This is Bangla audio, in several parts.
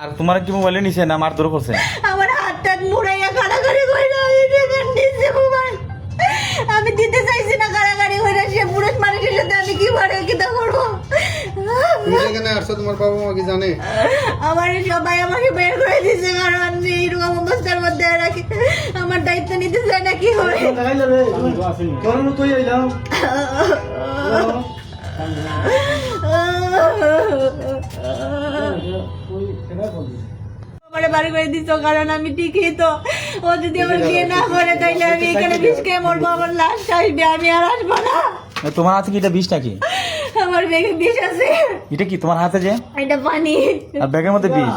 আর তোমার কি মোবাইলে নিছে না মারধর করছে? আমার হাতটা মুড়াইয়া কাড়াকাড়ি কইরা নিছে মোবাইল। আমি দিতে চাইছি না কাড়াকাড়ি কইরা, সে পুরুষ মানুষের সাথে আমি কি করে কি তা করবো? তুমি এখানে আসছো, তোমার বাবা মা কি জানে? আমার সবাই আমাকে বের করে দিছে, কারণ আমি এইরকম অবস্থার মধ্যে রাখি আমার দায়িত্ব নিতে চাই না কি হবে। আমার বাড়ি করে দিত, কারণ আমি ঠিকই তো, ও যদি আমার বিয়ে না করে তাইলে আমি এখানে বিষ খেয়ে মরবো, আমার লাশ আসবে, আমি আর আসবো না। তোমার হাতে কি এটা বিষ নাকি? আমার ব্যাগে বিষ আছে। এটা কি তোমার হাতে যে? এটা পানি। আর ব্যাগের মধ্যে বিষ?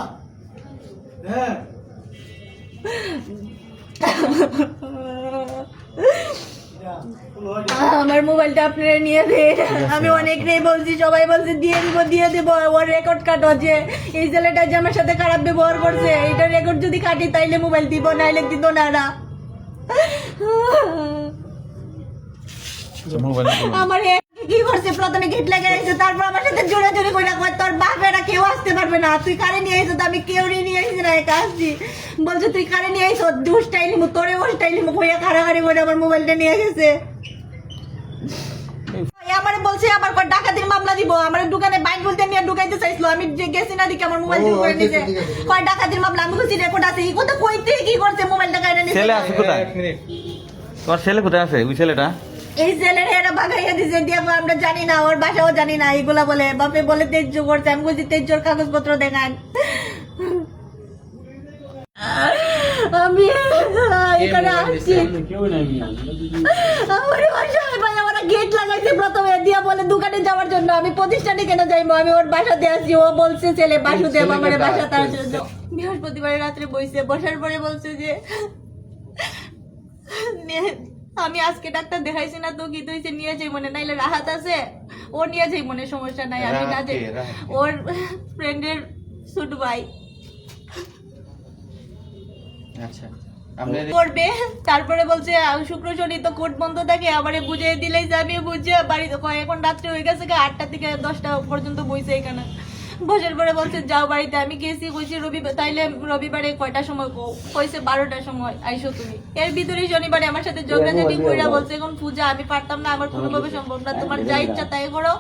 আমার মোবাইলটা আপনারা নিয়ে দেন। আমি অনেকটাই বলছি, সবাই বলছে দিয়ে দিব। ওর রেকর্ড কাটো, যে এই ছেলেটা যে আমার সাথে খারাপ ব্যবহার করছে এটা রেকর্ড যদি কাটি তাইলে মোবাইল দিব, নাইলে দিব না। আমার কি করছে, প্রথমে গেট লাগিয়ে রাখছে, তারপর আমার সাথে জোরাজোরি করে কয় তোর বাপেরা কেউ আসতে পারবে না, তুই কারে নিয়ে আইছো? তো আমি কেউ নিয়ে আইছি না, একা আসছি। বলছে তুই কারে নিয়ে আইছো, দুষ্টাই নিমু তোরে, ওষ্টাই নিমু কইয়া কারাগারি করে আমার মোবাইলটা নিয়ে গেছে। আমার বলছে আমার কয় ডাকাতির মামলা দিব, আমার দোকানে বাইক বলতে নিয়ে ঢুকাইতে চাইছিল, আমি যে গেছি না দিকে আমার মোবাইল চুরি করে নিয়েছে। কয় ডাকাতির মামলা, আমি বলছি রেকর্ড আছে, এই কথা কইতে কি করছে, মোবাইলটা কাইরা নিয়েছে। ছেলে আছে কোথায়? তোমার ছেলে কোথায় আছে? ওই ছেলেটা এই ছেলের এরা বাগাইয়া দিছে, দিয়ে আমরা জানি না, ওর বাসাও জানি না, এগুলা বলে বাপে বলে তেজ্য করছে। আমি বলছি তেজ্যর কাগজপত্র দেখান। আমি এখানে আসছি, আমার বাসায় ভাই আমার গেট লাগাইছে প্রথমে, দিয়া বলে দোকানে যাওয়ার জন্য। আমি প্রতিষ্ঠানে কেন যাইবো, আমি ওর বাসাতে আসছি। ও বলছে ছেলে বাসুদেব আমার বাসা তার জন্য। বৃহস্পতিবার রাত্রে বসার পরে বলছে যে আমি আজকে ডাক্তার দেখাইছি না তো কি হয়েছে, নিয়ে যাই মনে, নাইলে রাহাত আছে, ও নিয়ে যাই মনে, সমস্যা নাই, আমি না যাই। ওর ফ্রেন্ডের ছোট ভাই করবে। তারপরে বলছে শুক্র শনি তো কোর্ট বন্ধ থাকে, আবার বুঝিয়ে দিলেই যে আমি বুঝে বাড়িতে এখন রাত্রে হয়ে গেছে 8টা থেকে 10টা পর্যন্ত বইছে এখানে। বসার পরে বলছে যাও বাড়িতে। আমি গেছি, কইছি রবিবার, তাইলে রবিবারে কয়টার সময় কইছে 12টার সময় আইসো তুমি। এর ভিতরে শনিবারে আমার সাথে যোগাযোগ কইরা বলছে এখন পূজা আমি পারতাম না, আমার কোনোভাবে সম্ভব না, তোমার যা ইচ্ছা তাই করো,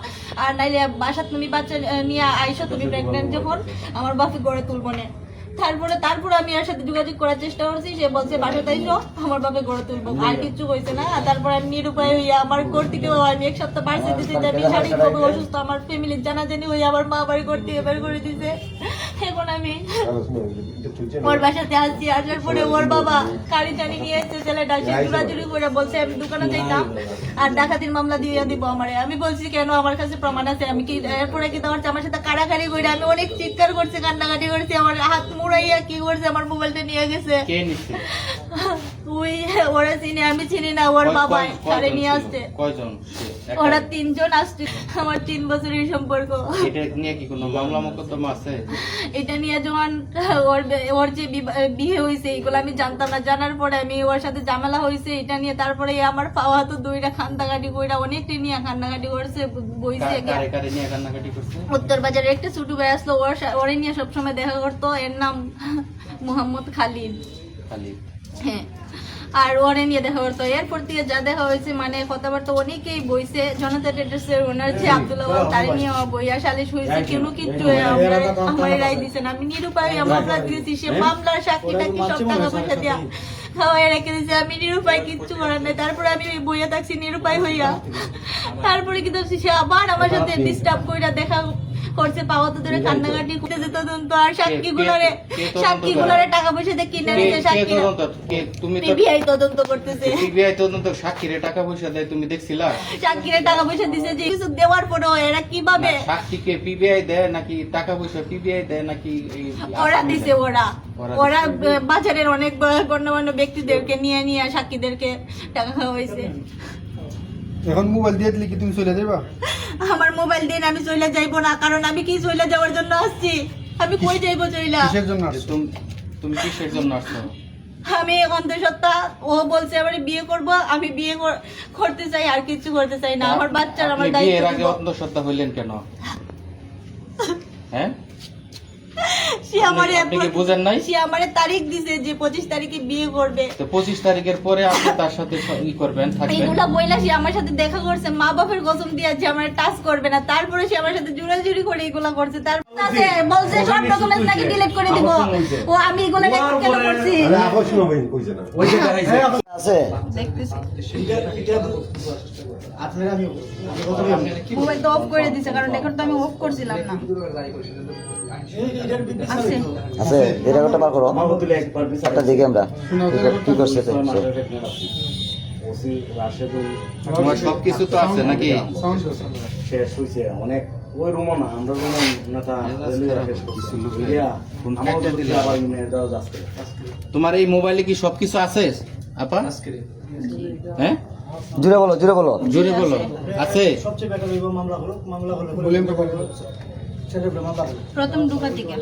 আর নাইলে বাসা তুমি বাচ্চা নিয়ে আইসো, তুমি প্রেগনেন্ট যখন আমার বাপে গড়ে তুলবো না। তারপরে আমি এর সাথে যোগাযোগ করার চেষ্টা করছি, সে বলছে বাসা তাইসো, আমার বাপে গড়ে তুলবো, আর কিচ্ছু হয়েছে না। আর তারপর আমি নিরুপায় হইয়া আমার ঘর থেকে আমি 1 সপ্তাহ বাড়ছে দিতে, যে আমি শারীরিকভাবে অসুস্থ, আমার ফ্যামিলির জানাজানি হয়ে আমার মা বাড়ি ঘর থেকে বের করে দিছে। এখন আমি ওর বাসাতে আসছি, আসার পরে ওর বাবা গাড়ি টানি নিয়ে এসছে ছেলেটা, সে জোরাজুরি করে বলছে আমি দোকানে যাইতাম আর ডাকাতির মামলা দিয়ে দিব আমারে। আমি বলছি কেন, আমার কাছে প্রমাণ আছে। আমি কি এরপরে কি তোমার আমার সাথে কাড়াকাড়ি করে, আমি অনেক চিৎকার করছি, কান্নাকাটি করছি, আমার হাত মুড়াইয়া কি করছে, আমার মোবাইলটা নিয়ে গেছে। ওই ওরা চিনি, আমি চিনি না, ওর বাবা গাড়ি নিয়ে আসছে। ওরা 3 জন আসছে, আমার 3 বছরের সম্পর্ক। এটা নিয়ে কি কোনো মামলা মোকদ্দমা আছে? এটা নিয়ে যখন ওর যে বিয়ে হয়েছে এগুলো আমি জানতাম না, জানার পরে আমি ওর সাথে ঝামেলা হয়েছে এটা নিয়ে, তারপরে আমার পাওয়া তো 2টা খান্দাকাটি কইরা অনেকটা নিয়ে খান্দাকাটি করছে, বইছে। উত্তর বাজারে একটা ছোট ভাই আসলো, ওরে নিয়ে সবসময় দেখা করতো, এর নাম মোহাম্মদ খালিদ। হ্যাঁ, আর ওরে নিয়ে দেখা করতো। এরপর থেকে যা দেখা হয়েছে মানে কথাবার্তা অনেকেই বইছে। জনতা ট্রেডার্সের ওনার যে আব্দুল্লাহ তার নিয়ে বইয়া সালিশ হয়েছে, কেন কিন্তু আমার রায় দিচ্ছে না। আমি নিরুপায় মামলা দিয়েছি, সে মামলার সাক্ষী টাকি সব টাকা পয়সা দিয়া খাওয়াই রেখে দিয়েছে, আমি নিরুপায় কিচ্ছু করার নাই। তারপরে আমি বইয়া থাকছি নিরুপায় হইয়া। তারপরে কিন্তু সে আবার আমার সাথে ডিস্টার্ব কইরা দেখা করছে, পাওয়া তো ধরে কান্নাকাটি করতেছে, তদন্ত আর সাক্ষীগুলোরে টাকা পয়সা দিয়ে কিনে নিতে, পিবিআই তদন্ত করতেছে। পিবিআই তদন্ত সাক্ষীরে টাকা পয়সা দেয়, তুমি দেখছিলা? সাক্ষীরে টাকা পয়সা দিছে, যে কিছু দেওয়ার পরেও এরা কিভাবে সাক্ষীকে পিবিআই দেয় নাকি টাকা পয়সা পিবিআই দেয় নাকি? ওরা দিছে, ওরা বাজারের অনেক গণ্যমান্য ব্যক্তিদেরকে নিয়ে সাক্ষীদেরকে টাকা খাওয়া হয়েছে। এখন মোবাইল দিয়ে দিলে কি তুমি চলে যাবা? আমার মোবাইল দিন, আমি চলে যাইবো না, কারণ আমি কি চলে যাওয়ার জন্য আসছি? আমি কই যাইবো চইলা? কিসের জন্য আসছো? তুমি কিসের জন্য আসছো? আমি অন্তঃসত্ত্বা, ও বলছে আমার বিয়ে করব, আমি বিয়ে করতে চাই, আর কিছু করতে চাই না। আমার বাচ্চার আমার দায়িত্ব। বিয়ের আগে অন্তঃসত্ত্বা হইলেন কেন? হ্যাঁ, সে আমারে আপনি কি বুঝেন নাই? সে আমারে তারিখ দিছে যে 25 তারিখে বিয়ে করবে। তো 25 তারিখের পরে আপনি তার সাথে ই করবেন, থাকবেন। এইগুলা বইলা সে আমার সাথে দেখা করছে, মা বাপের কসম দিয়েছে আমার টাচ করবে না, তারপরে সে আমার সাথে জুড়াজুড়ি করে এগুলা করছে। তারপর বলছে সব ডকুমেন্ট নাকি ডিলিট করে দিব। ও আমি এগুলা রেকর্ড কেন করছি আছে দেখতেছি। মোবাইল তো অফ করে দিছে, কারণ এখন তো আমি অফ করছিলাম না। আছে আছে এটা একটা বার করো একটা দেখি আমরা কি করছে সে। তোমার সবকিছু তো আছে নাকি? শেষ হয়েছে অনেক ওই রুমও না আমরা রুমও নেতা তোমার এই মোবাইলে কি সবকিছু আছে আপা? হ্যাঁ, জুড়ে বলো জুড়ে বলো। জোরে বলো। আছে? ভলিউমটা কম করো। প্রথম ঢোকা থেকে